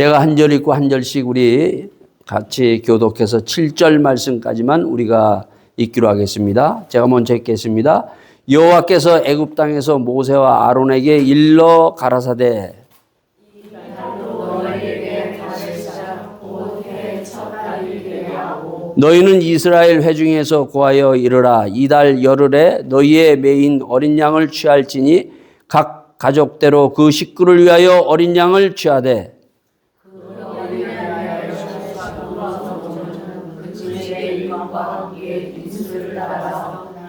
제가 한 절 읽고 한 절씩 우리 같이 교독해서 7절 말씀까지만 우리가 읽기로 하겠습니다. 제가 먼저 읽겠습니다. 여호와께서 애굽 땅에서 모세와 아론에게 일러 가라사대 너희는 이스라엘 회중에서 고하여 이르라. 이달 열흘에 너희의 매인 어린 양을 취할지니 각 가족대로 그 식구를 위하여 어린 양을 취하되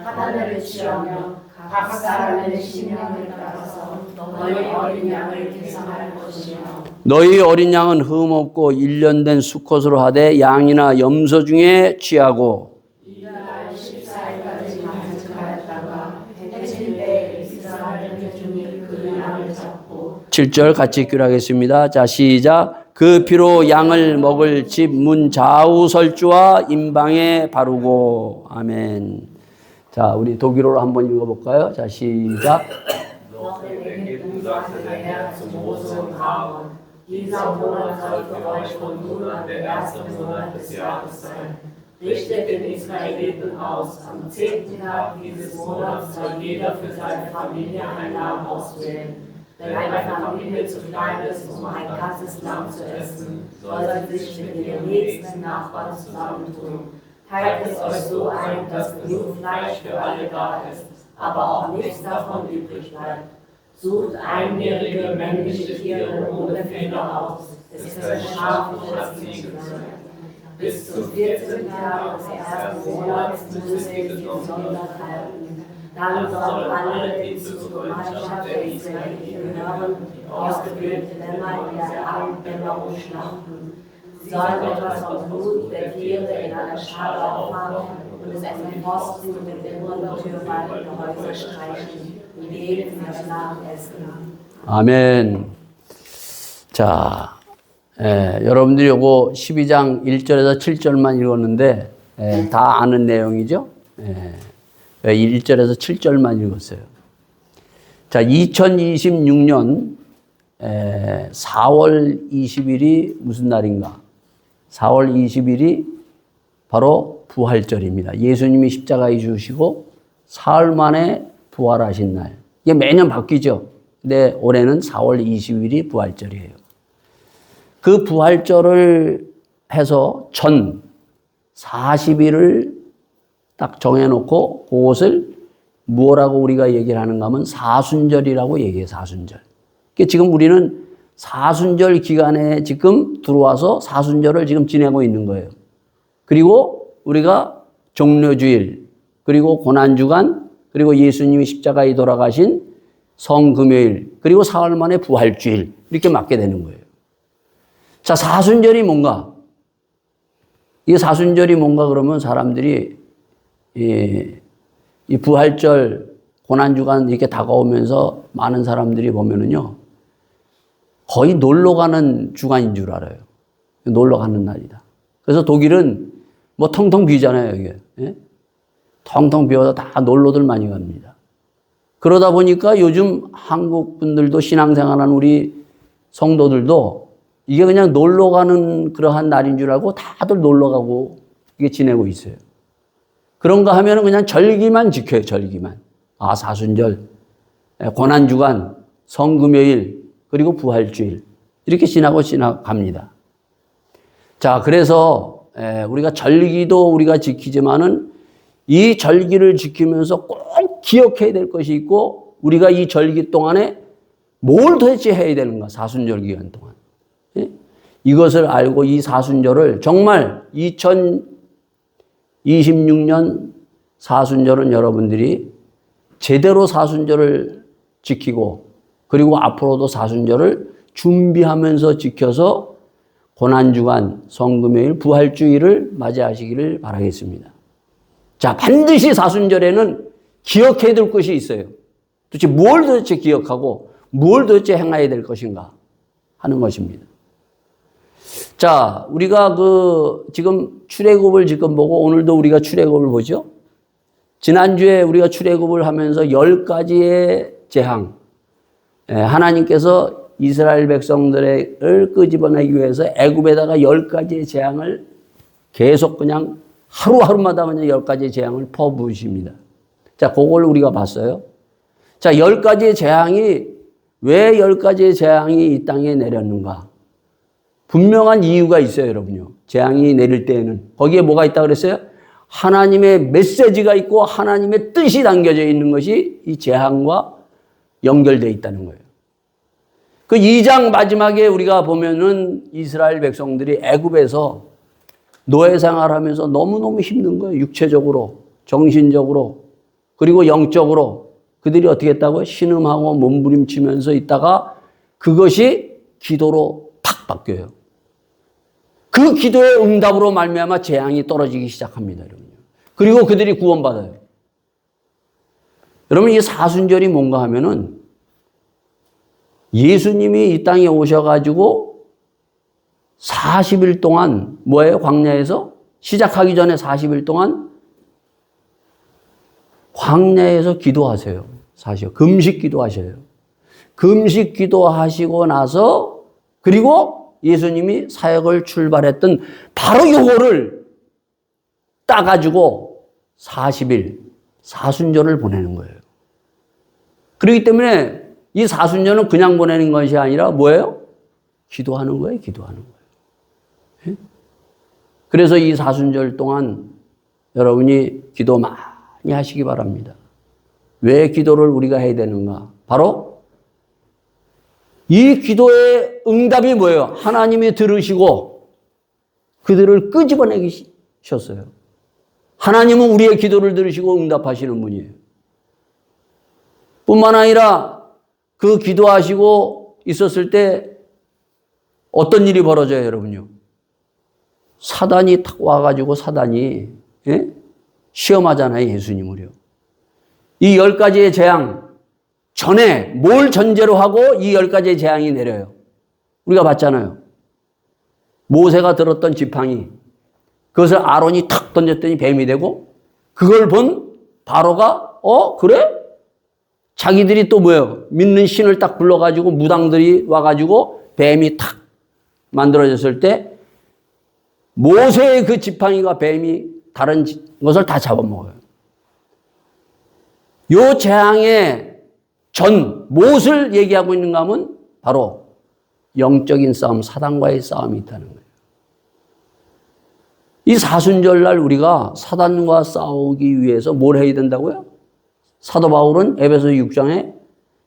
하나를 취하며 각 사람의 신명을 따라서 너희 어린 양을 계산할 것이며 너희 어린 양은 흠없고 1년 된 수컷으로 하되 양이나 염소 중에 취하고 이달 14일까지 간직하였다가 해질 때 이스라엘 회중이 그 양을 잡고 7절 같이 읽기로 하겠습니다. 자, 시작. 그 피로 양을 먹을 집 문 좌우 설주와 임방에 바르고. 아멘. 자, 우리 독일어로 한번 읽어볼까요? 자, 시작. Dieser Monat soll für euch von nun an der erste Monat des Jahres sein. Richtet den Israeliten aus. Am 10. Tag dieses Monats soll jeder für seine Familie ein Lamm auswählen. Wenn eine Familie zu klein ist, um ein ganzes Lamm zu essen, soll sie sich mit ihren nächsten Nachbarn zusammentun. Teilt es euch so ein, dass genug Fleisch für alle da ist, aber auch nichts davon übrig bleibt. Sucht einjährige männliche Tiere ohne Fehler aus. Es können Schafe oder Ziegen sein. Bis zum 14. Tag des ersten Monats müsst ihr die Sonntag halten. Dann sollen alle, die zur Gemeinschaft der Israeliten gehören, ausgebildete Lämmer in der Abenddämmerung schlachten. Sie sollen etwas vom Blut der Tiere in einer Schale auffangen und es an den Pfosten und den inneren Türbalken der Häuser streichen und jeden das Nachessen. 아멘. 자, 여러분들이 요거 12장 1절에서 7절만 읽었는데 다 아는 내용이죠. 1절에서 7절만 읽었어요. 자, 2026년 4월 20일이 무슨 날인가? 4월 20일이 바로 부활절입니다. 예수님이 십자가에 죽으시고 사흘 만에 부활하신 날. 이게 매년 바뀌죠. 근데 올해는 4월 20일이 부활절이에요. 그 부활절을 해서 전 40일을 딱 정해놓고 그것을 뭐라고 우리가 얘기를 하는가 하면 사순절이라고 얘기해요. 사순절. 그러니까 지금 우리는 사순절 기간에 지금 들어와서 사순절을 지금 지내고 있는 거예요. 그리고 우리가 종료주일, 그리고 고난주간, 그리고 예수님이 십자가에 돌아가신 성금요일, 그리고 사흘 만에 부활주일 이렇게 맞게 되는 거예요. 자, 사순절이 뭔가? 이 사순절이 뭔가 그러면 사람들이 이 부활절, 고난주간 이렇게 다가오면서 많은 사람들이 보면은요, 거의 놀러 가는 주간인 줄 알아요. 놀러 가는 날이다. 그래서 독일은 뭐 텅텅 비잖아요, 이게. 예? 텅텅 비어서 다 놀러들 많이 갑니다. 그러다 보니까 요즘 한국 분들도 신앙생활하는 우리 성도들도 이게 그냥 놀러 가는 그러한 날인 줄 알고 다들 놀러 가고 이게 지내고 있어요. 그런가 하면은 그냥 절기만 지켜요, 절기만. 아, 사순절, 고난주간, 성금요일, 그리고 부활주일. 이렇게 지나갑니다. 자, 그래서 우리가 절기도 우리가 지키지만은 이 절기를 지키면서 꼭 기억해야 될 것이 있고 우리가 이 절기 동안에 뭘 도대체 해야 되는가, 사순절 기간 동안. 예? 이것을 알고 이 사순절을 정말 2026년 사순절은 여러분들이 제대로 사순절을 지키고 그리고 앞으로도 사순절을 준비하면서 지켜서 고난주간, 성금요일, 부활주일을 맞이하시기를 바라겠습니다. 자, 반드시 사순절에는 기억해야 될 것이 있어요. 도대체 뭘 도대체 기억하고 뭘 도대체 행해야 될 것인가 하는 것입니다. 자, 우리가 지금 출애굽을 지금 보고 오늘도 우리가 출애굽을 보죠. 지난주에 우리가 출애굽을 하면서 10가지의 재앙, 하나님께서 이스라엘 백성들을 끄집어내기 위해서 애굽에다가 10가지의 재앙을 계속 그냥 하루하루마다 그냥 10가지의 재앙을 퍼부으십니다. 자, 그걸 우리가 봤어요. 자, 10가지의 재앙이 왜 10가지의 재앙이 이 땅에 내렸는가? 분명한 이유가 있어요, 여러분요. 재앙이 내릴 때에는. 거기에 뭐가 있다고 그랬어요? 하나님의 메시지가 있고 하나님의 뜻이 담겨져 있는 것이 이 재앙과 연결되어 있다는 거예요. 그 2장 마지막에 우리가 보면은 이스라엘 백성들이 애굽에서 노예 생활하면서 너무너무 힘든 거예요. 육체적으로, 정신적으로, 그리고 영적으로. 그들이 어떻게 했다고요? 신음하고 몸부림치면서 있다가 그것이 기도로 팍 바뀌어요. 그 기도의 응답으로 말미암아 재앙이 떨어지기 시작합니다, 여러분. 그리고 그들이 구원받아요. 여러분, 이 사순절이 뭔가 하면은 예수님이 이 땅에 오셔가지고 40일 동안 뭐예요? 광야에서 시작하기 전에 40일 동안 광야에서 기도하세요. 사실 금식 기도하셔요. 금식 기도하시고 나서 그리고 예수님이 사역을 출발했던 바로 요거를 따가지고 40일 사순절을 보내는 거예요. 그렇기 때문에 이 사순절은 그냥 보내는 것이 아니라 뭐예요? 기도하는 거예요. 기도하는 거예요. 그래서 이 사순절 동안 여러분이 기도 많이 하시기 바랍니다. 왜 기도를 우리가 해야 되는가? 바로 이 기도의 응답이 뭐예요? 하나님이 들으시고 그들을 끄집어내셨어요. 하나님은 우리의 기도를 들으시고 응답하시는 분이에요. 뿐만 아니라 그 기도하시고 있었을 때 어떤 일이 벌어져요, 여러분요? 사단이 탁 와가지고 사단이 시험하잖아요, 예수님을요. 이 10가지의 재앙 전에 뭘 전제로 하고 이 10가지의 재앙이 내려요? 우리가 봤잖아요. 모세가 들었던 지팡이, 그것을 아론이 탁 던졌더니 뱀이 되고, 그걸 본 바로가 그래? 자기들이 또 뭐예요? 믿는 신을 딱 불러가지고 무당들이 와가지고 뱀이 탁 만들어졌을 때 모세의 그 지팡이가 뱀이 다른 것을 다 잡아먹어요. 요 재앙의 전 무엇을 얘기하고 있는가 하면 바로 영적인 싸움, 사단과의 싸움이 있다는 거예요. 이 사순절날 우리가 사단과 싸우기 위해서 뭘 해야 된다고요? 사도 바울은 에베소 6장에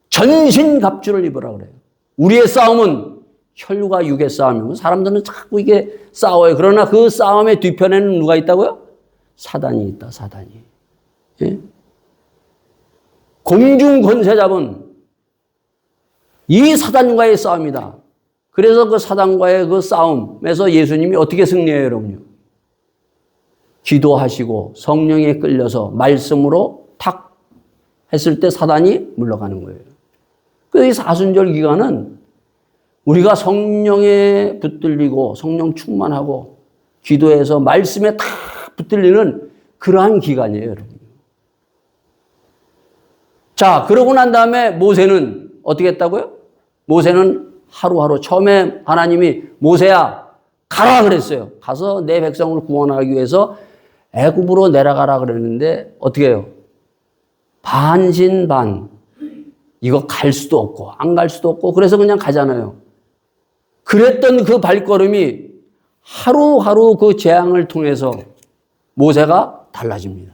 전신갑주를 입으라 그래요. 우리의 싸움은 혈과 육의 싸움이고 사람들은 자꾸 이게 싸워요. 그러나 그 싸움의 뒤편에는 누가 있다고요? 사단이 있다, 사단이. 예? 공중 권세 잡은 이 사단과의 싸움이다. 그래서 그 사단과의 그 싸움에서 예수님이 어떻게 승리해요, 여러분요? 기도하시고 성령에 끌려서 말씀으로 탁 했을 때 사단이 물러가는 거예요. 그래서 이 사순절 기간은 우리가 성령에 붙들리고 성령 충만하고 기도해서 말씀에 탁 붙들리는 그러한 기간이에요, 여러분. 자, 그러고 난 다음에 모세는 어떻게 했다고요? 모세는 하루하루 처음에 하나님이 모세야 가라 그랬어요. 가서 내 백성을 구원하기 위해서 애굽으로 내려가라 그랬는데 어떻게 해요? 반신반. 이거 갈 수도 없고 안 갈 수도 없고 그래서 그냥 가잖아요. 그랬던 그 발걸음이 하루하루 그 재앙을 통해서 모세가 달라집니다.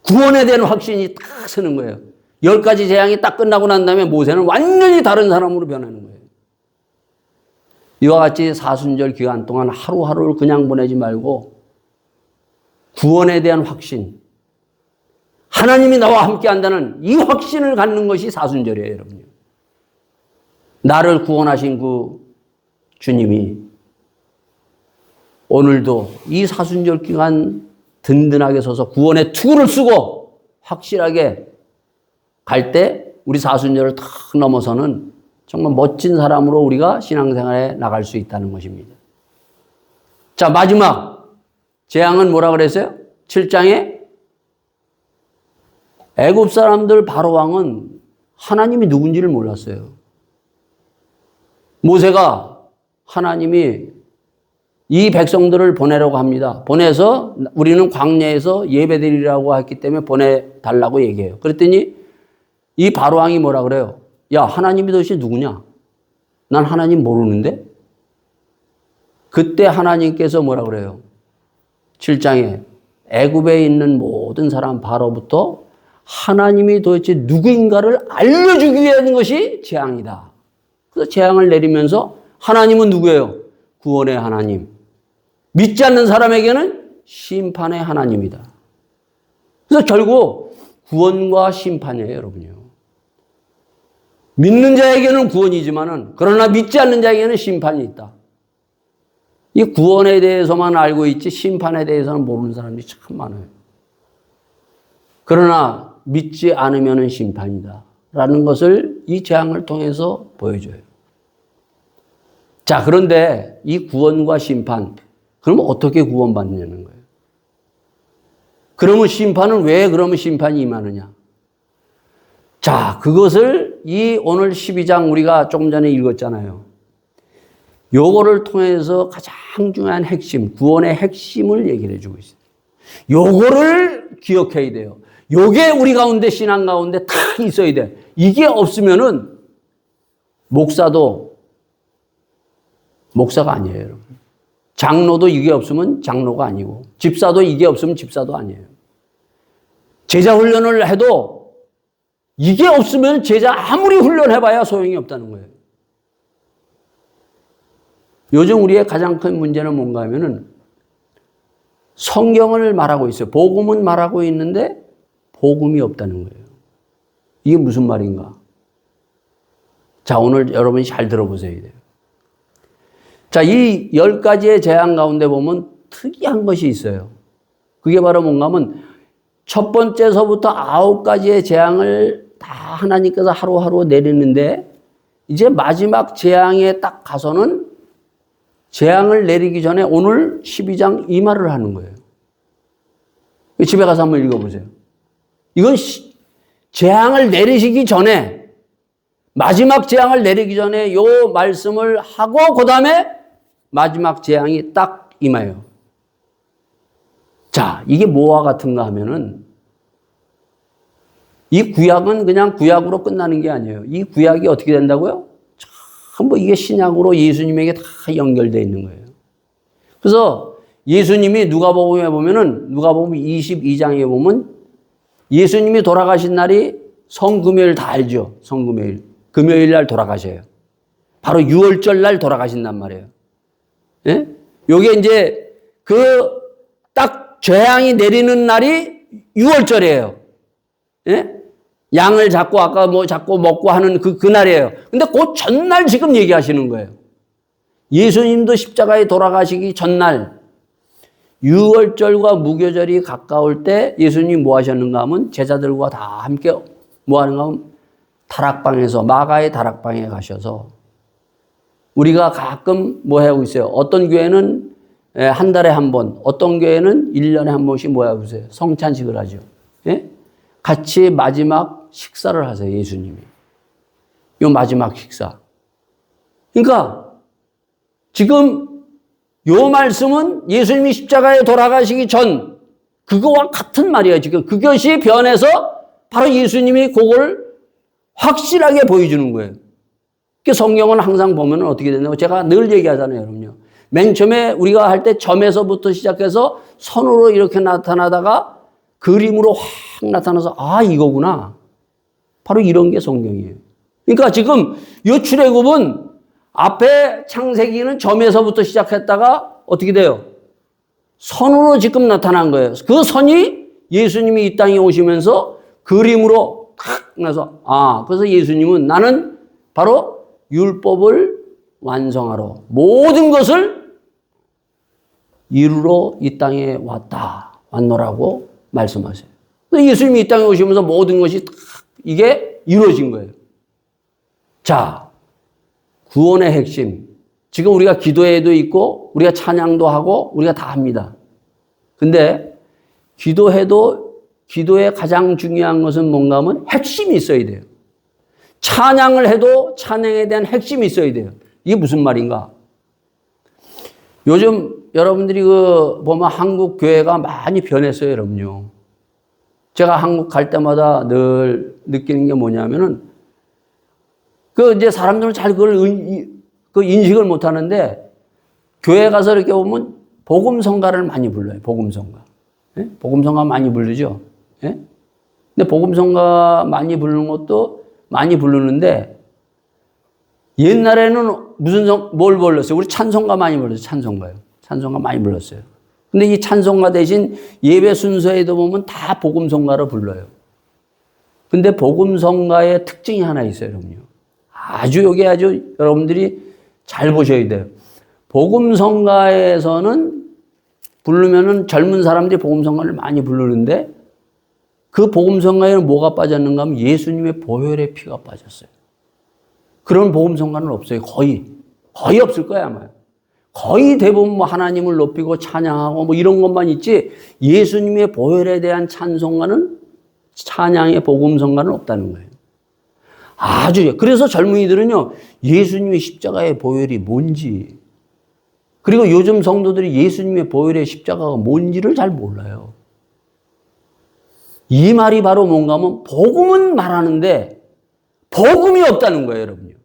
구원에 대한 확신이 딱 서는 거예요. 10가지 재앙이 딱 끝나고 난 다음에 모세는 완전히 다른 사람으로 변하는 거예요. 이와 같이 사순절 기간 동안 하루하루를 그냥 보내지 말고 구원에 대한 확신, 하나님이 나와 함께 한다는 이 확신을 갖는 것이 사순절이에요, 여러분. 나를 구원하신 그 주님이 오늘도 이 사순절 기간 든든하게 서서 구원의 투구를 쓰고 확실하게 갈 때 우리 사순절을 탁 넘어서는 정말 멋진 사람으로 우리가 신앙생활에 나갈 수 있다는 것입니다. 자, 마지막 재앙은 뭐라 그랬어요? 7장에 애굽 사람들 바로 왕은 하나님이 누군지를 몰랐어요. 모세가 하나님이 이 백성들을 보내라고 합니다. 보내서 우리는 광야에서 예배드리라고 했기 때문에 보내달라고 얘기해요. 그랬더니 이 바로왕이 뭐라 그래요? 야, 하나님이 도대체 누구냐? 난 하나님 모르는데? 그때 하나님께서 뭐라 그래요? 7장에 애굽에 있는 모든 사람 바로부터 하나님이 도대체 누구인가를 알려주기 위한 것이 재앙이다. 그래서 재앙을 내리면서 하나님은 누구예요? 구원의 하나님. 믿지 않는 사람에게는 심판의 하나님이다. 그래서 결국 구원과 심판이에요, 여러분요. 믿는 자에게는 구원이지만은 그러나 믿지 않는 자에게는 심판이 있다. 이 구원에 대해서만 알고 있지 심판에 대해서는 모르는 사람이 참 많아요. 그러나 믿지 않으면 심판이다 라는 것을 이 재앙을 통해서 보여줘요. 자, 그런데 이 구원과 심판, 그러면 어떻게 구원받느냐는 거예요. 그러면 심판은 왜 그러면 심판이 임하느냐. 자, 그것을 이 오늘 12장 우리가 조금 전에 읽었잖아요. 요거를 통해서 가장 중요한 핵심, 구원의 핵심을 얘기를 해주고 있어요. 요거를 기억해야 돼요. 요게 우리 가운데, 신앙 가운데 다 있어야 돼. 이게 없으면은 목사도 목사가 아니에요, 여러분. 장로도 이게 없으면 장로가 아니고, 집사도 이게 없으면 집사도 아니에요. 제자 훈련을 해도 이게 없으면 제자 아무리 훈련해봐야 소용이 없다는 거예요. 요즘 우리의 가장 큰 문제는 뭔가 하면은 성경을 말하고 있어요. 복음은 말하고 있는데 복음이 없다는 거예요. 이게 무슨 말인가? 자, 오늘 여러분이 잘 들어보셔야 돼요. 자, 이 10가지의 재앙 가운데 보면 특이한 것이 있어요. 그게 바로 뭔가 하면 첫 번째서부터 9가지의 재앙을 다 하나님께서 하루하루 내리는데 이제 마지막 재앙에 딱 가서는 재앙을 내리기 전에 오늘 12장 이 말을 하는 거예요. 집에 가서 한번 읽어보세요. 이건 재앙을 내리시기 전에, 마지막 재앙을 내리기 전에 요 말씀을 하고 그 다음에 마지막 재앙이 딱 임해요. 자, 이게 뭐와 같은가 하면은 이 구약은 그냥 구약으로 끝나는 게 아니에요. 이 구약이 어떻게 된다고요? 전부 이게 신약으로 예수님에게 다 연결되어 있는 거예요. 그래서 예수님이 누가복음에 보면은 누가복음 22장에 보면 예수님이 돌아가신 날이 성금요일 다 알죠? 성금요일. 금요일 날 돌아가셔요. 바로 6월절 날 돌아가신단 말이에요. 예? 요게 이제 그 딱 재앙이 내리는 날이 6월절이에요. 예? 양을 잡고 아까 뭐 잡고 먹고 하는 그날이에요. 근데 그 전날 지금 얘기하시는 거예요. 예수님도 십자가에 돌아가시기 전날 6월절과 무교절이 가까울 때 예수님이 뭐 하셨는가 하면 제자들과 다 함께 뭐 하는가 하면 다락방에서 마가의 다락방에 가셔서 우리가 가끔 뭐 하고 있어요. 어떤 교회는 한 달에 한 번, 어떤 교회는 1년에 한 번씩 뭐 하고 있어요. 성찬식을 하죠. 예? 같이 마지막 식사를 하세요, 예수님이. 요 마지막 식사. 그러니까 지금 요 말씀은 예수님이 십자가에 돌아가시기 전 그거와 같은 말이에요, 지금. 그것이 변해서 바로 예수님이 그걸 확실하게 보여주는 거예요. 성경은 항상 보면 어떻게 된다고 제가 늘 얘기하잖아요, 여러분요. 맨 처음에 우리가 할 때 점에서부터 시작해서 선으로 이렇게 나타나다가 그림으로 확 나타나서 아, 이거구나. 바로 이런 게 성경이에요. 그러니까 지금 이 출애굽은 앞에 창세기는 점에서부터 시작했다가 어떻게 돼요? 선으로 지금 나타난 거예요. 그 선이 예수님이 이 땅에 오시면서 그림으로 탁 나서 그래서 예수님은 나는 바로 율법을 완성하러 모든 것을 이루러 이 땅에 왔노라고 말씀하세요. 예수님이 이 땅에 오시면서 모든 것이 딱 이게 이루어진 거예요. 자, 구원의 핵심. 지금 우리가 기도회도 있고 우리가 찬양도 하고 우리가 다 합니다. 근데 기도에 가장 중요한 것은 뭔가 하면 핵심이 있어야 돼요. 찬양을 해도 찬양에 대한 핵심이 있어야 돼요. 이게 무슨 말인가? 요즘 여러분들이 보면 한국 교회가 많이 변했어요, 여러분요. 제가 한국 갈 때마다 늘 느끼는 게 뭐냐면은, 이제 사람들은 잘 그걸 인식을 못 하는데, 교회 가서 이렇게 보면 복음성가를 많이 불러요, 복음성가. 예? 복음성가 많이 부르죠. 예? 근데 복음성가 많이 부르는 것도 많이 부르는데, 옛날에는 뭘 불렀어요? 우리 찬송가 많이 불렀어요, 찬송가요. 찬송가 많이 불렀어요. 근데 이 찬송가 대신 예배 순서에도 보면 다 복음성가를 불러요. 근데 복음성가의 특징이 하나 있어요, 여러분요. 여기 아주 여러분들이 잘 보셔야 돼요. 복음성가에서는 부르면은 젊은 사람들이 복음성가를 많이 부르는데 그 복음성가에는 뭐가 빠졌는가 하면 예수님의 보혈의 피가 빠졌어요. 그런 복음성가는 없어요. 거의 없을 거야, 아마. 거의 대부분 뭐 하나님을 높이고 찬양하고 뭐 이런 것만 있지 예수님의 보혈에 대한 찬양의 복음성가는 없다는 거예요. 그래서 젊은이들은요, 예수님의 십자가의 보혈이 뭔지, 그리고 요즘 성도들이 예수님의 보혈의 십자가가 뭔지를 잘 몰라요. 이 말이 바로 뭔가 하면 복음은 말하는데 복음이 없다는 거예요, 여러분요.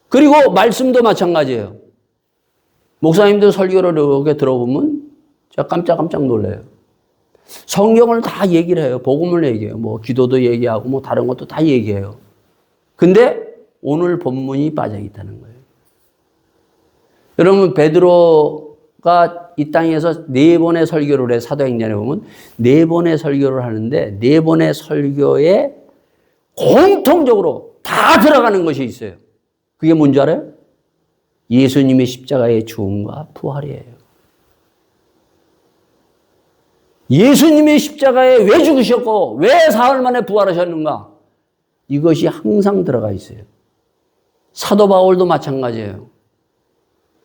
그리고 말씀도 마찬가지예요. 목사님들 설교를 이렇게 들어보면 제가 깜짝깜짝 놀라요. 성경을 다 얘기를 해요. 복음을 얘기해요. 뭐 기도도 얘기하고 뭐 다른 것도 다 얘기해요. 근데 오늘 본문이 빠져 있다는 거예요. 여러분, 베드로가 이 땅에서 4번의 설교를 해. 사도행전에 보면 4번의 설교를 하는데 4번의 설교에 공통적으로 다 들어가는 것이 있어요. 그게 뭔지 알아요? 예수님의 십자가의 죽음과 부활이에요. 예수님의 십자가에 왜 죽으셨고 왜 사흘 만에 부활하셨는가? 이것이 항상 들어가 있어요. 사도 바울도 마찬가지예요.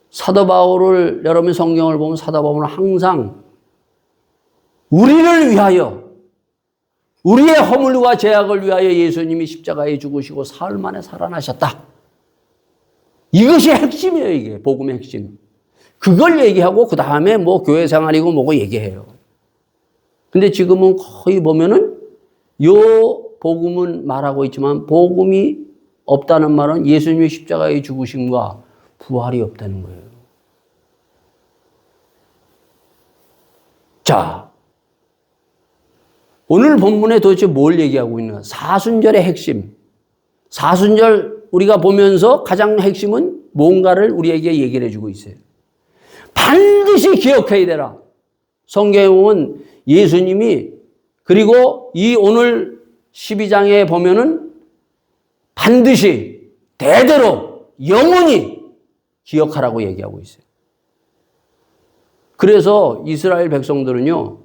사도 바울을 여러분 성경을 보면 사도 바울은 항상 우리를 위하여 우리의 허물과 죄악을 위하여 예수님이 십자가에 죽으시고 사흘 만에 살아나셨다. 이것이 핵심이에요, 이게. 복음의 핵심. 그걸 얘기하고 그 다음에 뭐 교회 생활이고 뭐고 얘기해요. 근데 지금은 거의 보면은 요 복음은 말하고 있지만 복음이 없다는 말은 예수님의 십자가의 죽으심과 부활이 없다는 거예요. 자, 오늘 본문에 도대체 뭘 얘기하고 있는가? 사순절의 핵심. 사순절 우리가 보면서 가장 핵심은 뭔가를 우리에게 얘기를 해주고 있어요. 반드시 기억해야 되라. 성경에 보면 예수님이 그리고 이 오늘 12장에 보면은 반드시 대대로 영원히 기억하라고 얘기하고 있어요. 그래서 이스라엘 백성들은요,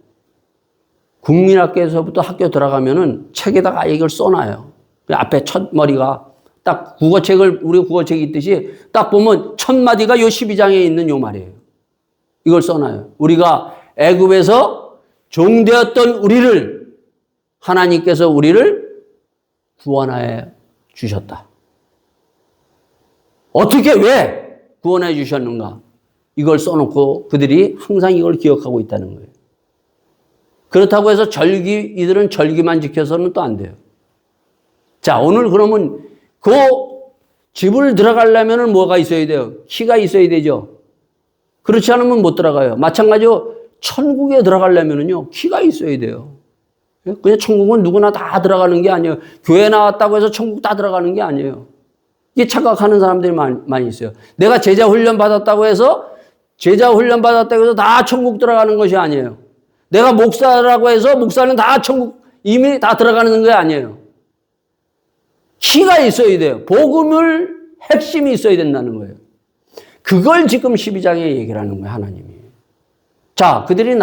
국민학교에서부터 학교 들어가면은 책에다가 이걸 써놔요. 앞에 첫 머리가 딱 우리 국어책이 있듯이 딱 보면 첫 마디가 요 12장에 있는 요 말이에요. 이걸 써놔요. 우리가 애굽에서 종되었던 우리를 하나님께서 우리를 구원하여 주셨다. 어떻게 왜 구원해 주셨는가? 이걸 써놓고 그들이 항상 이걸 기억하고 있다는 거예요. 그렇다고 해서 이들은 절기만 지켜서는 또 안 돼요. 자, 오늘 그러면 그 집을 들어가려면 뭐가 있어야 돼요? 키가 있어야 되죠. 그렇지 않으면 못 들어가요. 마찬가지로 천국에 들어가려면요, 키가 있어야 돼요. 그냥 천국은 누구나 다 들어가는 게 아니에요. 교회 나왔다고 해서 천국 다 들어가는 게 아니에요. 이게 착각하는 사람들이 많이 있어요. 내가 제자 훈련 받았다고 해서 다 천국 들어가는 것이 아니에요. 내가 목사라고 해서 목사는 다 천국 이미 다 들어가는 게 아니에요. 키가 있어야 돼요. 복음을 핵심이 있어야 된다는 거예요. 그걸 지금 12장에 얘기를 하는 거예요, 하나님이. 자, 너희들이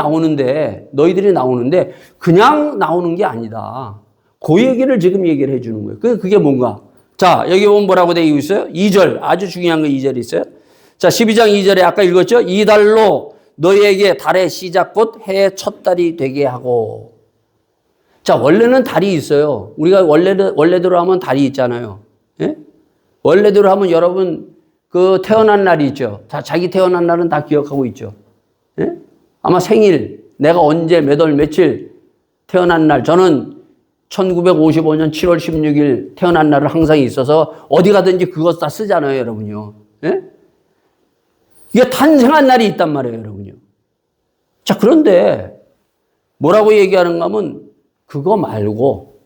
나오는데 그냥 나오는 게 아니다. 그 얘기를 지금 얘기를 해 주는 거예요. 그게 뭔가? 자, 여기 보면 뭐라고 되어 있어요? 2절, 아주 중요한 거 2절이 있어요. 자, 12장 2절에 아까 읽었죠? 이 달로 너희에게 달의 시작 곧 해의 첫 달이 되게 하고. 자, 원래는 달이 있어요. 우리가 원래대로 하면 달이 있잖아요. 예? 원래대로 하면 여러분 그 태어난 날이 있죠. 다 자기 태어난 날은 다 기억하고 있죠. 예? 아마 생일, 내가 언제 몇 월 며칠 태어난 날, 저는 1955년 7월 16일 태어난 날을 항상 있어서 어디 가든지 그거 다 쓰잖아요, 여러분요. 예? 이게 탄생한 날이 있단 말이에요, 여러분요. 자, 그런데 뭐라고 얘기하는가 하면 그거 말고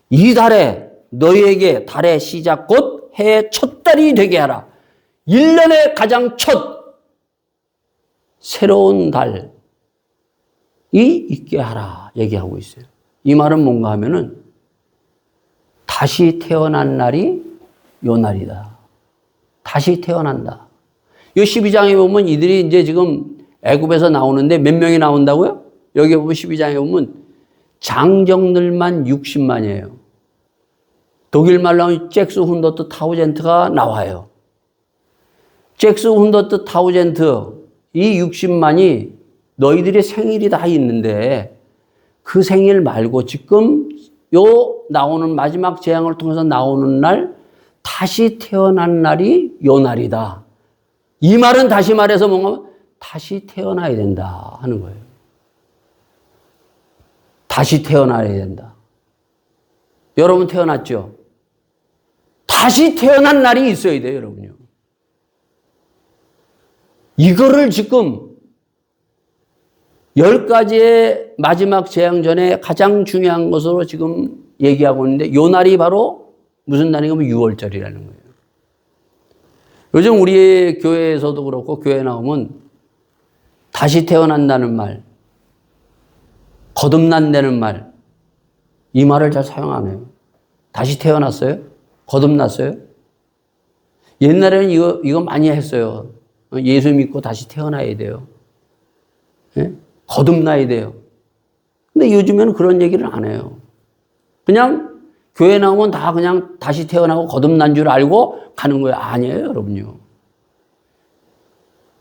이 달에 너희에게 달의 시작 곧 해의 첫 달이 되게 하라. 1년의 가장 첫 새로운 달이 있게 하라 얘기하고 있어요. 이 말은 뭔가 하면은 다시 태어난 날이 요 날이다. 다시 태어난다. 이 12장에 보면 이들이 이제 지금 애굽에서 나오는데 몇 명이 나온다고요? 여기 보면 12장에 보면 장정들만 60만이에요. 독일 말로 하면 잭스 훈더트 타우젠트가 나와요. 잭스 훈더트 타우젠트 이 60만이 너희들의 생일이 다 있는데 그 생일 말고 지금 요 나오는 마지막 재앙을 통해서 나오는 날 다시 태어난 날이 요 날이다. 이 말은 다시 말해서 뭔가 다시 태어나야 된다 하는 거예요. 다시 태어나야 된다. 여러분 태어났죠? 다시 태어난 날이 있어야 돼요, 여러분요. 이거를 지금 10가지의 마지막 재앙 전에 가장 중요한 것으로 지금 얘기하고 있는데 요 날이 바로 무슨 날인가 하면 6월절이라는 거예요. 요즘 우리 교회에서도 그렇고 교회 나오면 다시 태어난다는 말, 거듭난다는 말, 이 말을 잘 사용 안 해요. 다시 태어났어요? 거듭났어요? 옛날에는 이거 많이 했어요. 예수 믿고 다시 태어나야 돼요. 예? 거듭나야 돼요. 근데 요즘에는 그런 얘기를 안 해요. 그냥 교회 나오면 다 그냥 다시 태어나고 거듭난 줄 알고 가는 거예요. 아니에요, 여러분요.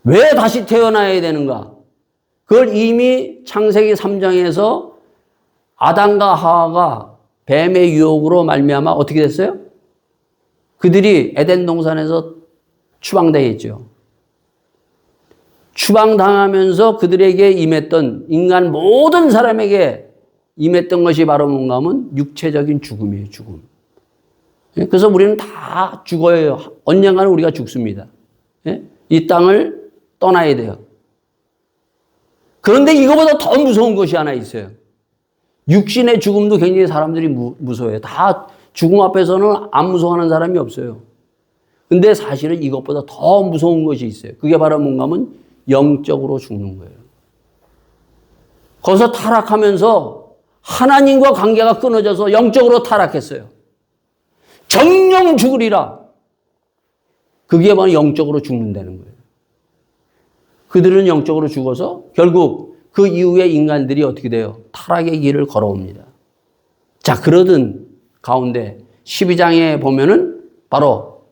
왜 다시 태어나야 되는가? 그걸 이미 창세기 3장에서 아담과 하와가 뱀의 유혹으로 말미암아 어떻게 됐어요? 그들이 에덴 동산에서 추방당했죠. 추방당하면서 그들에게 임했던 인간 모든 사람에게 임했던 것이 바로 뭔가 하면 육체적인 죽음이에요, 죽음. 그래서 우리는 다 죽어요. 언젠가는 우리가 죽습니다. 이 땅을 떠나야 돼요. 그런데 이거보다 더 무서운 것이 하나 있어요. 육신의 죽음도 굉장히 사람들이 무서워해요. 다 죽음 앞에서는 안 무서워하는 사람이 없어요. 근데 사실은 이것보다 더 무서운 것이 있어요. 그게 바로 뭔가 하면 영적으로 죽는 거예요. 거기서 타락하면서 하나님과 관계가 끊어져서 영적으로 타락했어요. 정령 죽으리라. 그게 바로 영적으로 죽는다는 거예요. 그들은 영적으로 죽어서 결국 그 이후에 인간들이 어떻게 돼요? 타락의 길을 걸어옵니다. 자, 그러던 가운데 12장에 보면은 바로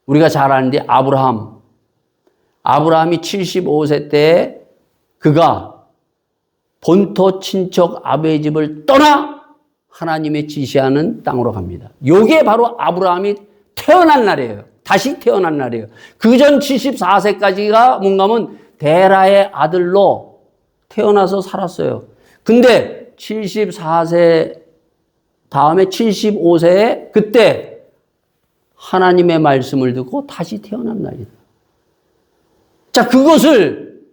우리가 잘 아는데 아브라함이 75세 때에 그가 본토 친척 아버지 집을 떠나 하나님의 지시하는 땅으로 갑니다. 요게 바로 아브라함이 태어난 날이에요. 다시 태어난 날이에요. 그전 74세까지가 뭔가 하면 데라의 아들로 태어나서 살았어요. 근데 74세 다음에 75세에 그때 하나님의 말씀을 듣고 다시 태어난 날이다. 자, 그것을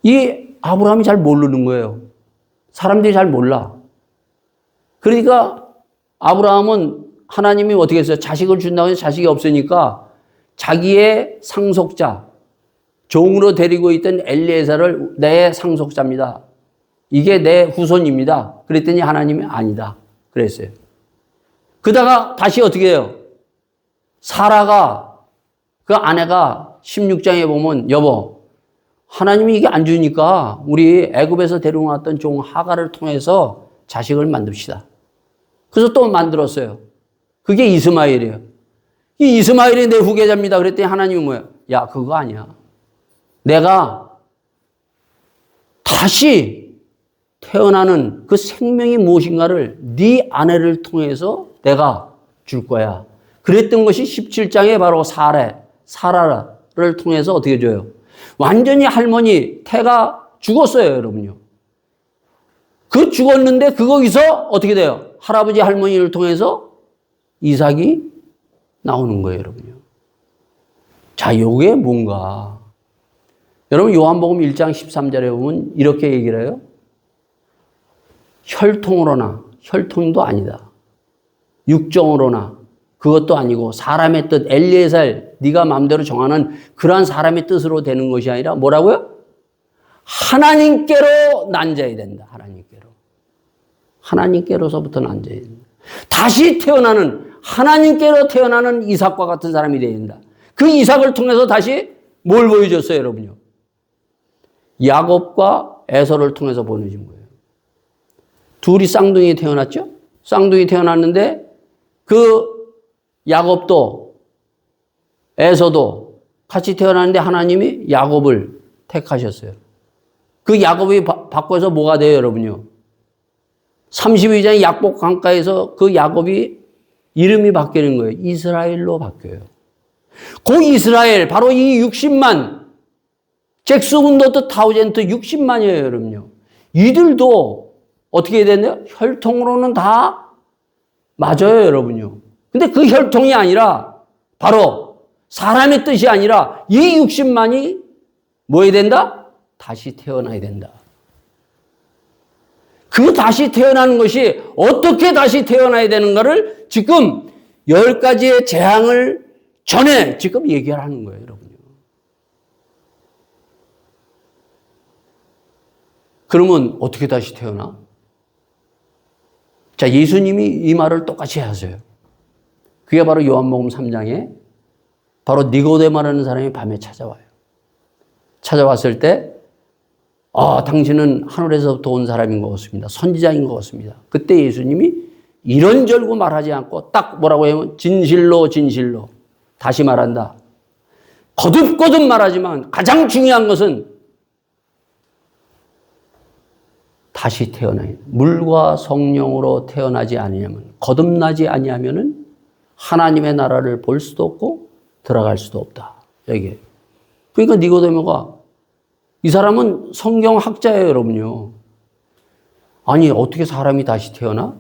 이 아브라함이 잘 모르는 거예요. 사람들이 잘 몰라. 그러니까 아브라함은 하나님이 어떻게 했어요? 자식을 준다고 해서 자식이 없으니까 자기의 상속자, 종으로 데리고 있던 엘리에셀을 내 상속자입니다. 이게 내 후손입니다. 그랬더니 하나님이 아니다. 그랬어요. 그러다가 다시 어떻게 해요? 사라가 그 아내가 16장에 보면 여보, 하나님이 이게 안 주니까 우리 애굽에서 데려왔던 종 하가를 통해서 자식을 만듭시다. 그래서 또 만들었어요. 그게 이스마엘이에요. 이 이스마엘이 내 후계자입니다. 그랬더니 하나님이 뭐예요? 야, 그거 아니야. 내가 다시 태어나는 그 생명이 무엇인가를 네 아내를 통해서 내가 줄 거야. 그랬던 것이 17장에 바로 사라를 통해서 어떻게 줘요? 완전히 할머니 태가 죽었어요, 여러분요. 그 죽었는데 거기서 어떻게 돼요? 할아버지 할머니를 통해서 이삭이 나오는 거예요, 여러분요. 자, 요게 뭔가? 여러분 요한복음 1장 13절에 보면 이렇게 얘기를 해요. 혈통으로나, 혈통도 아니다. 육정으로나 그것도 아니고 사람의 뜻, 엘리에셀, 네가 마음대로 정하는 그러한 사람의 뜻으로 되는 것이 아니라 뭐라고요? 하나님께로 난 자야 된다. 하나님께로. 하나님께로서부터 난 자야 된다. 다시 태어나는, 하나님께로 태어나는 이삭과 같은 사람이 되어야 된다. 그 이삭을 통해서 다시 뭘 보여줬어요, 여러분요? 야곱과 에서를 통해서 보내준 거예요. 둘이 쌍둥이 태어났죠? 쌍둥이 태어났는데 그 야곱도 에서도 같이 태어났는데 하나님이 야곱을 택하셨어요. 그 야곱이 바꿔서 뭐가 돼요, 여러분요? 32장 약복 강가에서 그 야곱이 이름이 바뀌는 거예요. 이스라엘로 바뀌어요. 그 이스라엘, 바로 이 60만, 잭스훈더트 타우젠트 60만이에요, 여러분요. 이들도 어떻게 해야 되나요? 혈통으로는 다 맞아요, 여러분요. 근데 그 혈통이 아니라 바로 사람의 뜻이 아니라 이 60만이 뭐 해야 된다? 다시 태어나야 된다. 그 다시 태어나는 것이 어떻게 다시 태어나야 되는가를 지금 10가지의 재앙을 전에 지금 얘기하는 거예요, 여러분요. 그러면 어떻게 다시 태어나? 자, 예수님이 이 말을 똑같이 하세요. 그게 바로 요한복음 3장에 바로 니고데모라는 사람이 밤에 찾아와요. 찾아왔을 때 당신은 하늘에서부터 온 사람인 것 같습니다. 선지자인 것 같습니다. 그때 예수님이 이런저런 말하지 않고 딱 뭐라고 하면 진실로 진실로 다시 말한다. 거듭거듭 말하지만 가장 중요한 것은 다시 태어나야 물과 성령으로 태어나지 아니하면 거듭나지 아니하면은 하나님의 나라를 볼 수도 없고 들어갈 수도 없다. 여기. 그러니까 니고데모가 이 사람은 성경학자예요, 여러분요. 아니, 어떻게 사람이 다시 태어나?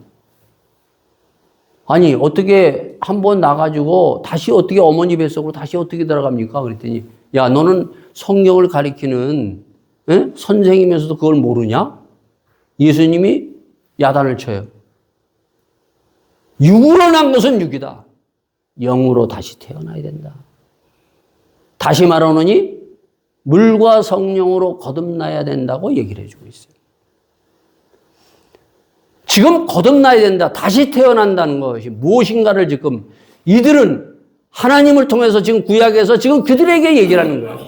아니, 어떻게 한번 나가지고 다시 어떻게 어머니 뱃속으로 다시 어떻게 들어갑니까? 그랬더니, 야, 너는 성경을 가리키는 선생이면서도 그걸 모르냐? 예수님이 야단을 쳐요. 육으로 난 것은 육이다. 영으로 다시 태어나야 된다. 다시 말하노니 물과 성령으로 거듭나야 된다고 얘기를 해주고 있어요. 지금 거듭나야 된다. 다시 태어난다는 것이 무엇인가를 지금 이들은 하나님을 통해서 지금 구약에서 지금 그들에게 얘기를 하는 거예요.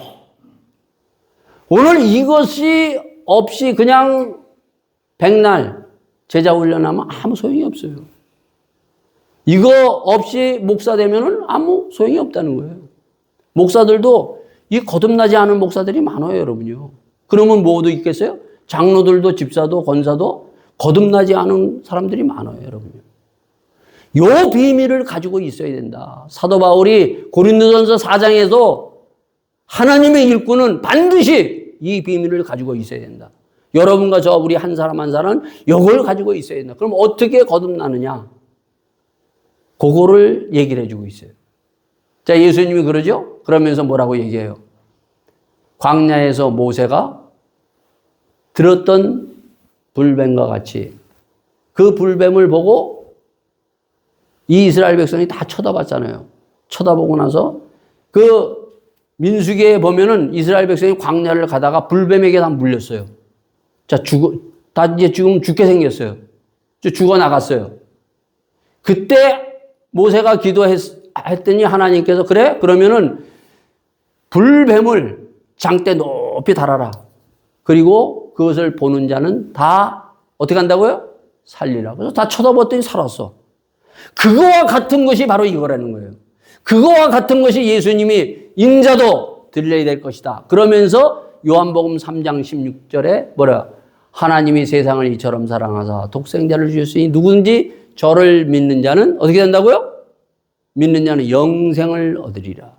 오늘 이것이 없이 그냥 백날 제자 훈련하면 아무 소용이 없어요. 이거 없이 목사 되면은 아무 소용이 없다는 거예요. 목사들도 이 거듭나지 않은 목사들이 많아요, 여러분요. 그러면 뭐도 있겠어요? 장로들도 집사도 권사도 거듭나지 않은 사람들이 많아요, 여러분요. 요 비밀을 가지고 있어야 된다. 사도 바울이 고린도전서 4장에서 하나님의 일꾼은 반드시 이 비밀을 가지고 있어야 된다. 여러분과 저 우리 한 사람 한 사람은 이걸 가지고 있어야 된다. 그럼 어떻게 거듭나느냐? 그거를 얘기를 해주고 있어요. 자, 예수님이 그러죠? 그러면서 뭐라고 얘기해요? 광야에서 모세가 들었던 불뱀과 같이 그 불뱀을 보고 이 이스라엘 백성이 다 쳐다봤잖아요. 쳐다보고 나서 그 민수기에 보면은 이스라엘 백성이 광야를 가다가 불뱀에게 다 물렸어요. 자, 다 이제 지금 죽게 생겼어요. 죽어 나갔어요. 그때 모세가 기도했더니 하나님께서 그래? 그러면은 불뱀을 장대 높이 달아라. 그리고 그것을 보는 자는 다 어떻게 한다고요? 살리라. 그래서 다 쳐다봤더니 살았어. 그거와 같은 것이 바로 이거라는 거예요. 그거와 같은 것이 예수님이 인자도 들려야 될 것이다. 그러면서 요한복음 3장 16절에 뭐라? 하나님이 세상을 이처럼 사랑하사 독생자를 주셨으니 누구든지 저를 믿는 자는 어떻게 된다고요? 믿는 자는 영생을 얻으리라.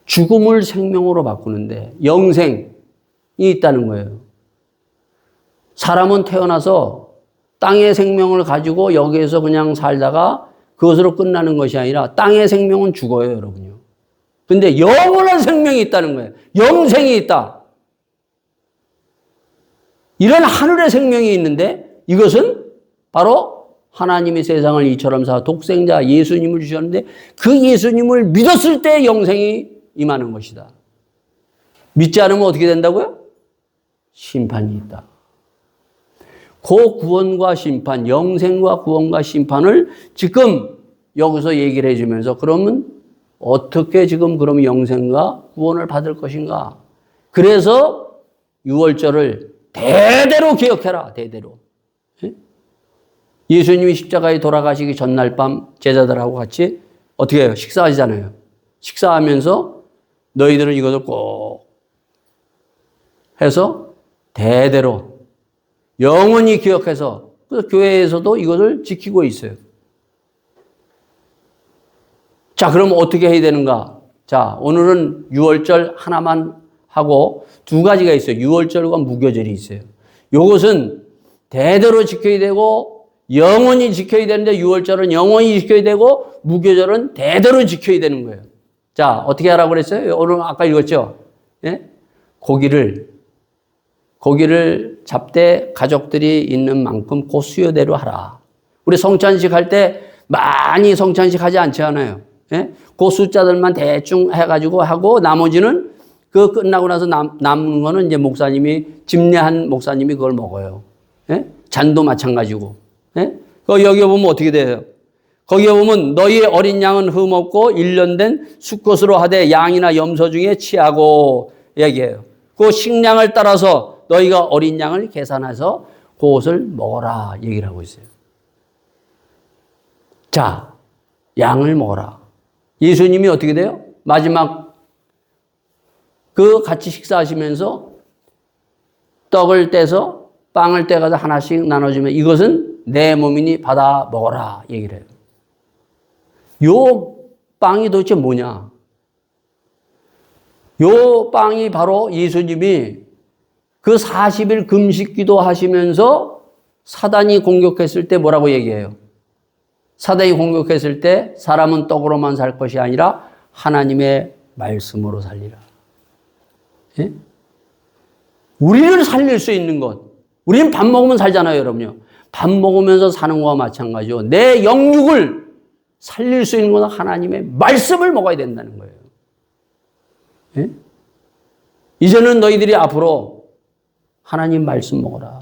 죽음을 생명으로 바꾸는데 영생이 있다는 거예요. 사람은 태어나서 땅의 생명을 가지고 여기에서 그냥 살다가 그것으로 끝나는 것이 아니라 땅의 생명은 죽어요, 여러분요. 근데 영원한 생명이 있다는 거예요. 영생이 있다. 이런 하늘의 생명이 있는데 이것은 바로 하나님이 세상을 이처럼 사 독생자 예수님을 주셨는데 그 예수님을 믿었을 때 영생이 임하는 것이다. 믿지 않으면 어떻게 된다고요? 심판이 있다. 그 구원과 심판, 영생과 구원과 심판을 지금 여기서 얘기를 해주면서 그러면 어떻게 지금 그럼 영생과 구원을 받을 것인가? 그래서 유월절을 대대로 기억해라, 대대로. 예수님이 십자가에 돌아가시기 전날 밤 제자들하고 같이 어떻게 해요? 식사하시잖아요. 식사하면서 너희들은 이것을 꼭 해서 대대로 영원히 기억해서 그래서 교회에서도 이것을 지키고 있어요. 자, 그럼 어떻게 해야 되는가? 자, 오늘은 유월절 하나만 하고 두 가지가 있어요. 유월절과 무교절이 있어요. 이것은 대대로 지켜야 되고 영원히 지켜야 되는데 유월절은 영원히 지켜야 되고 무교절은 대대로 지켜야 되는 거예요. 자, 어떻게 하라고 그랬어요? 오늘 아까 읽었죠? 예? 고기를 잡되 가족들이 있는 만큼 그 수요대로 하라. 우리 성찬식 할 때 많이 성찬식 하지 않지 않아요? 예? 그 숫자들만 대충 해가지고 하고 나머지는 그 끝나고 나서 남는 거는 이제 목사님이 집례한 목사님이 그걸 먹어요. 예? 잔도 마찬가지고. 예? 여기 보면 어떻게 돼요? 거기에 보면 너희의 어린 양은 흠없고 1년 된 수컷으로 하되 양이나 염소 중에 취하고 얘기해요. 그 식량을 따라서 너희가 어린 양을 계산해서 그것을 먹어라 얘기를 하고 있어요. 자, 양을 먹어라. 예수님이 어떻게 돼요? 마지막 그 같이 식사하시면서 떡을 떼서 빵을 떼가지고 하나씩 나눠주면 이것은 내 몸이니 받아 먹어라 얘기를 해요. 요 빵이 도대체 뭐냐? 요 빵이 바로 예수님이 그 40일 금식 기도 하시면서 사단이 공격했을 때 뭐라고 얘기해요? 사단이 공격했을 때 사람은 떡으로만 살 것이 아니라 하나님의 말씀으로 살리라. 예? 우리를 살릴 수 있는 것. 우리는 밥 먹으면 살잖아요, 여러분요. 밥 먹으면서 사는 거와 마찬가지죠. 내 영육을 살릴 수 있는 것은 하나님의 말씀을 먹어야 된다는 거예요. 예? 이제는 너희들이 앞으로 하나님 말씀 먹어라.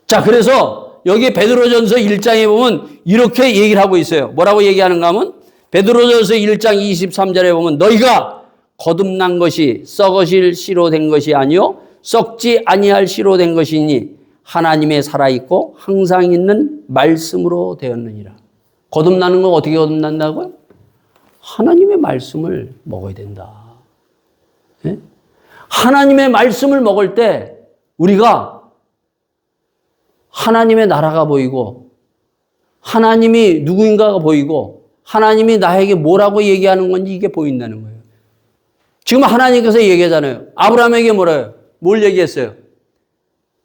자, 그래서 여기 베드로전서 1장에 보면 이렇게 얘기를 하고 있어요. 뭐라고 얘기하는가 하면 베드로전서 1장 23절에 보면 너희가 거듭난 것이 썩으실 씨로 된 것이 아니요 썩지 아니할 씨로 된 것이니 하나님의 살아있고 항상 있는 말씀으로 되었느니라. 거듭나는 건 어떻게 거듭난다고요? 하나님의 말씀을 먹어야 된다. 예? 하나님의 말씀을 먹을 때 우리가 하나님의 나라가 보이고 하나님이 누구인가가 보이고 하나님이 나에게 뭐라고 얘기하는 건지 이게 보인다는 거예요. 지금 하나님께서 얘기하잖아요. 아브라함에게 뭐래요? 뭘 얘기했어요?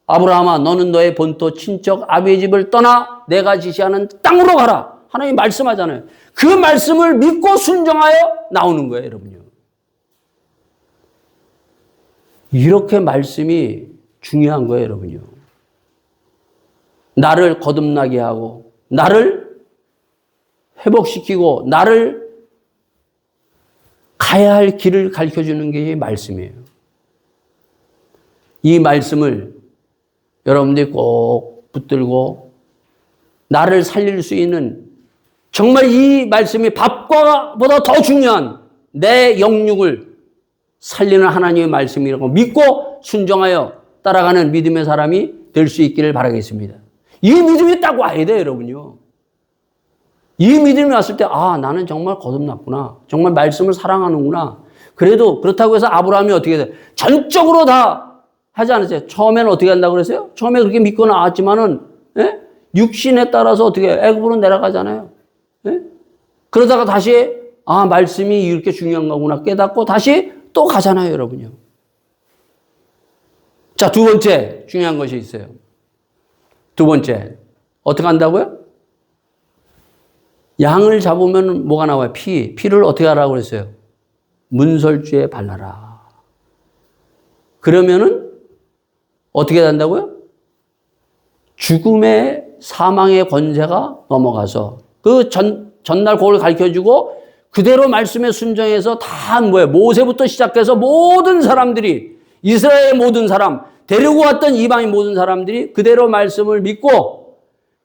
아브라함아 너는 너의 본토 친척 아비의 집을 떠나 내가 지시하는 땅으로 가라. 하나님 말씀하잖아요. 그 말씀을 믿고 순종하여 나오는 거예요, 여러분요. 이렇게 말씀이 중요한 거예요, 여러분요. 나를 거듭나게 하고 나를 회복시키고 나를 가야 할 길을 가르쳐주는 게 말씀이에요. 이 말씀을 여러분들이 꼭 붙들고 나를 살릴 수 있는 정말 이 말씀이 밥과 보다 더 중요한 내 영육을 살리는 하나님의 말씀이라고 믿고 순종하여 따라가는 믿음의 사람이 될 수 있기를 바라겠습니다. 이 믿음이 딱 와야 돼요, 여러분요. 이 믿음이 왔을 때, 아, 나는 정말 거듭났구나. 정말 말씀을 사랑하는구나. 그래도 그렇다고 해서 아브라함이 어떻게 돼요? 전적으로 다 하지 않았어요. 처음에는 어떻게 한다고 그랬어요? 처음에 그렇게 믿고 나왔지만은, 예? 육신에 따라서 어떻게 해요? 애굽으로 내려가잖아요. 예? 그러다가 다시 아, 말씀이 이렇게 중요한 거구나 깨닫고 다시 또 가잖아요, 여러분요. 자, 두 번째 중요한 것이 있어요. 두 번째. 어떻게 한다고요? 양을 잡으면 뭐가 나와요? 피. 피를 어떻게 하라고 그랬어요? 문설주에 발라라. 그러면은 어떻게 된다고요? 죽음의 사망의 권세가 넘어가서 그 전날 그걸 가르쳐주고 그대로 말씀에 순종해서 다 뭐예요? 모세부터 시작해서 모든 사람들이 이스라엘 모든 사람 데리고 왔던 이방인 모든 사람들이 그대로 말씀을 믿고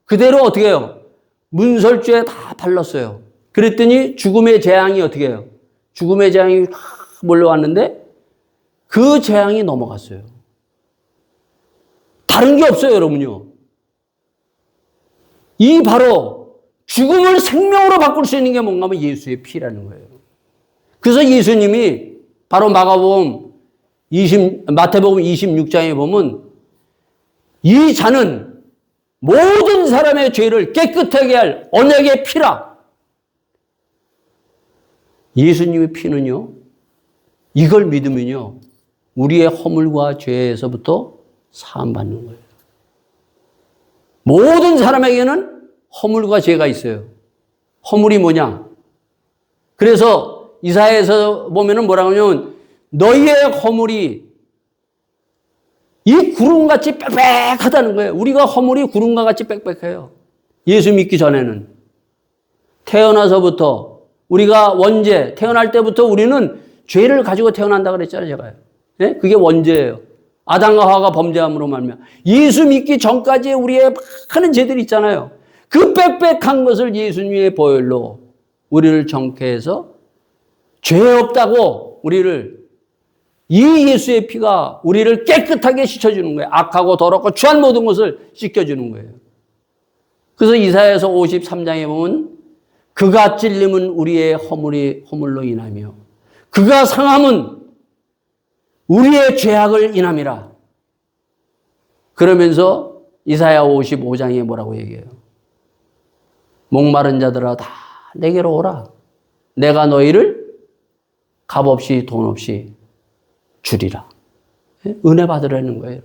그대로 어떻게 해요? 문설주에 다 발랐어요. 그랬더니 죽음의 재앙이 어떻게 해요? 죽음의 재앙이 몰려왔는데 그 재앙이 넘어갔어요. 다른 게 없어요, 여러분요. 이 바로 죽음을 생명으로 바꿀 수 있는 게 뭔가 하면 예수의 피라는 거예요. 그래서 예수님이 바로 마태복음 26장에 보면 이 잔은 모든 사람의 죄를 깨끗하게 할 언약의 피라. 예수님의 피는요, 이걸 믿으면요, 우리의 허물과 죄에서부터 사함받는 거예요. 모든 사람에게는 허물과 죄가 있어요. 허물이 뭐냐? 그래서 이사야에서 보면은 뭐라고 하냐면 너희의 허물이 이 구름같이 빽빽하다는 거예요. 우리가 허물이 구름과 같이 빽빽해요. 예수 믿기 전에는. 태어나서부터 우리가 원죄, 태어날 때부터 우리는 죄를 가지고 태어난다 그랬잖아요, 제가요. 네? 그게 원죄예요. 아담과 하와가 범죄함으로 말미암아. 예수 믿기 전까지 우리의 많은 죄들이 있잖아요. 그 빽빽한 것을 예수님의 보혈로 우리를 정케해서 죄 없다고 우리를 이 예수의 피가 우리를 깨끗하게 씻어주는 거예요. 악하고 더럽고 추한 모든 것을 씻겨주는 거예요. 그래서 이사야서 53장에 보면 그가 찔림은 우리의 허물로 인하며 그가 상함은 우리의 죄악을 인함이라. 그러면서 이사야 55장에 뭐라고 얘기해요? 목마른 자들아 다 내게로 오라. 내가 너희를 값없이 돈 없이 주리라. 은혜 받으라는 거예요.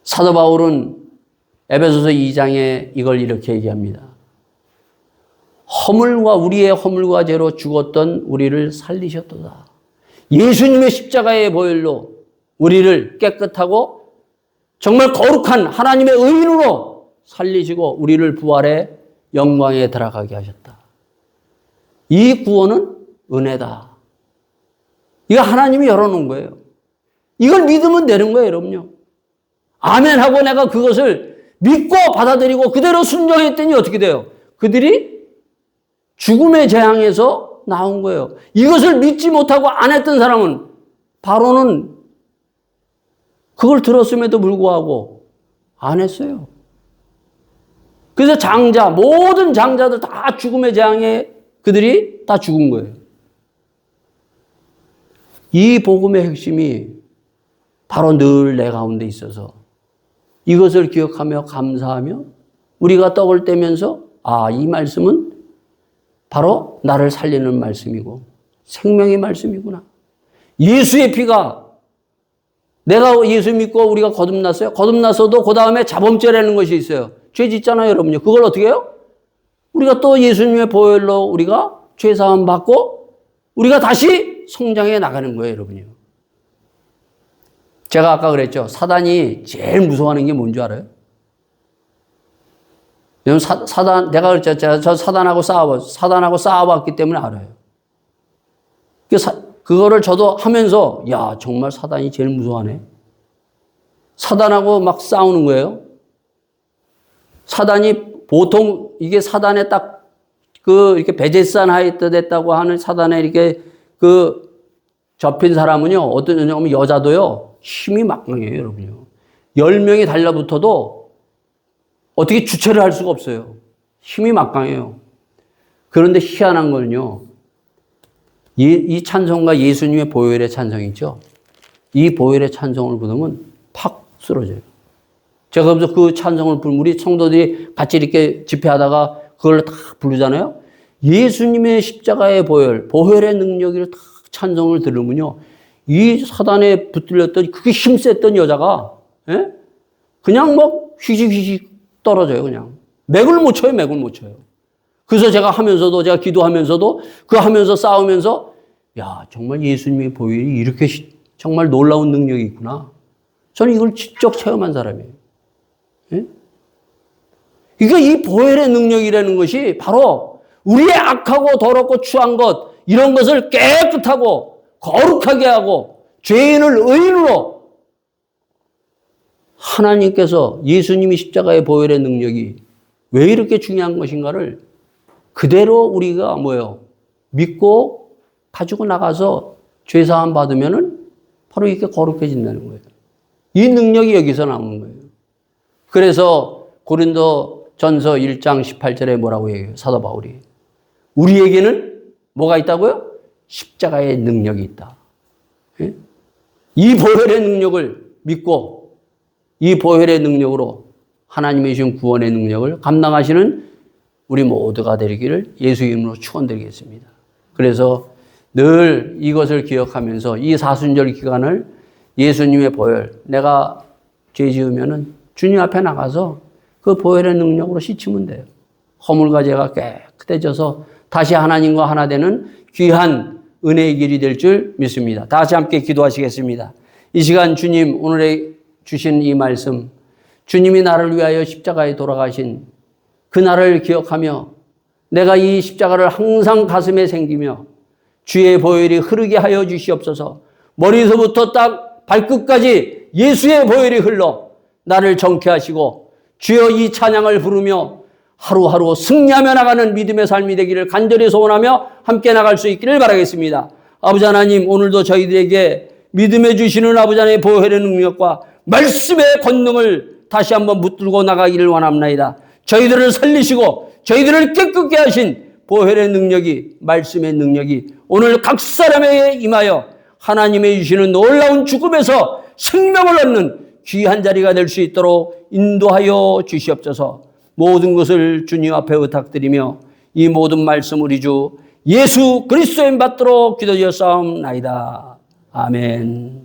사도 바울은 에베소서 2장에 이걸 이렇게 얘기합니다. 우리의 허물과 죄로 죽었던 우리를 살리셨도다. 예수님의 십자가의 보혈로 우리를 깨끗하고 정말 거룩한 하나님의 의인으로 살리시고 우리를 부활의 영광에 들어가게 하셨다. 이 구원은 은혜다. 이거 하나님이 열어놓은 거예요. 이걸 믿으면 되는 거예요, 여러분요. 아멘 하고 내가 그것을 믿고 받아들이고 그대로 순종했더니 어떻게 돼요? 그들이 죽음의 재앙에서 나온 거예요. 이것을 믿지 못하고 안 했던 사람은 바로는 그걸 들었음에도 불구하고 안 했어요. 그래서 모든 장자들 다 죽음의 재앙에 그들이 다 죽은 거예요. 이 복음의 핵심이 바로 늘 내 가운데 있어서 이것을 기억하며 감사하며 우리가 떡을 떼면서 이 말씀은 바로 나를 살리는 말씀이고 생명의 말씀이구나. 예수의 피가 내가 예수 믿고 우리가 거듭났어요. 거듭났어도 그 다음에 자범죄라는 것이 있어요. 죄 짓잖아요, 여러분요. 그걸 어떻게 해요? 우리가 또 예수님의 보혈로 우리가 죄사함 받고 우리가 다시 성장해 나가는 거예요, 여러분요. 제가 아까 그랬죠. 사단이 제일 무서워하는 게 뭔지 알아요? 여러분, 내가 그랬죠. 저 사단하고 싸워봤기 때문에 알아요. 그거를 저도 하면서, 정말 사단이 제일 무서워하네. 사단하고 막 싸우는 거예요. 사단이 보통 이게 사단에 딱 이렇게 베제산 하이트 됐다고 하는 사단에 이렇게 접힌 사람은요, 어떤 경우면 여자도요, 힘이 막강해요, 여러분요. 10명이 달라붙어도 어떻게 주체를 할 수가 없어요. 힘이 막강해요. 그런데 희한한 건요, 이 찬송가 예수님의 보혈의 찬송이죠. 이 보혈의 찬송을 부르면 팍 쓰러져요. 제가 그래서 그 찬송을 부르면 우리 성도들이 같이 이렇게 집회하다가 그걸 다 부르잖아요. 예수님의 십자가의 보혈, 보혈의 능력을 다 찬송을 들으면요. 이 사단에 붙들렸던 그게 힘셌던 여자가 예? 그냥 뭐 휘직휘직 떨어져요. 그냥 맥을 못 쳐요. 맥을 못 쳐요. 그래서 제가 기도하면서도 그 하면서 싸우면서 야 정말 예수님의 보혈이 이렇게 정말 놀라운 능력이 있구나. 저는 이걸 직접 체험한 사람이에요. 예? 그러니까 이 보혈의 능력이라는 것이 바로 우리의 악하고 더럽고 추한 것 이런 것을 깨끗하고 거룩하게 하고 죄인을 의인으로 하나님께서 예수님이 십자가의 보혈의 능력이 왜 이렇게 중요한 것인가를 그대로 우리가 믿고 가지고 나가서 죄사함 받으면은 바로 이렇게 거룩해진다는 거예요. 이 능력이 여기서 나오는 거예요. 그래서 고린도 전서 1장 18절에 뭐라고 얘기해요? 사도 바울이. 우리에게는 뭐가 있다고요? 십자가의 능력이 있다. 예? 이 보혈의 능력을 믿고 이 보혈의 능력으로 하나님의 주신 구원의 능력을 감당하시는 우리 모두가 되기를 예수 이름으로 축원드리겠습니다. 그래서 늘 이것을 기억하면서 이 사순절 기간을 예수님의 보혈, 내가 죄 지으면은 주님 앞에 나가서 그 보혈의 능력으로 씻으면 돼요. 허물과 죄가 깨끗해져서 다시 하나님과 하나 되는 귀한 은혜의 길이 될 줄 믿습니다. 다 같이 함께 기도하시겠습니다. 이 시간 주님 오늘에 주신 이 말씀, 주님이 나를 위하여 십자가에 돌아가신 그날을 기억하며 내가 이 십자가를 항상 가슴에 생기며 주의 보혈이 흐르게 하여 주시옵소서. 머리서부터 딱 발끝까지 예수의 보혈이 흘러 나를 정케 하시고 주여 이 찬양을 부르며 하루하루 승리하며 나가는 믿음의 삶이 되기를 간절히 소원하며 함께 나갈 수 있기를 바라겠습니다. 아버지 하나님, 오늘도 저희들에게 믿음해 주시는 아버지 하나님의 보혈의 능력과 말씀의 권능을 다시 한번 붙들고 나가기를 원합니다. 저희들을 살리시고 저희들을 깨끗게 하신 보혈의 능력이, 말씀의 능력이 오늘 각 사람에게 임하여 하나님의 주시는 놀라운 죽음에서 생명을 얻는 귀한 자리가 될 수 있도록 인도하여 주시옵소서. 모든 것을 주님 앞에 부탁드리며 이 모든 말씀 우리 주 예수 그리스도의 받도록 기도하였사옵나이다. 아멘.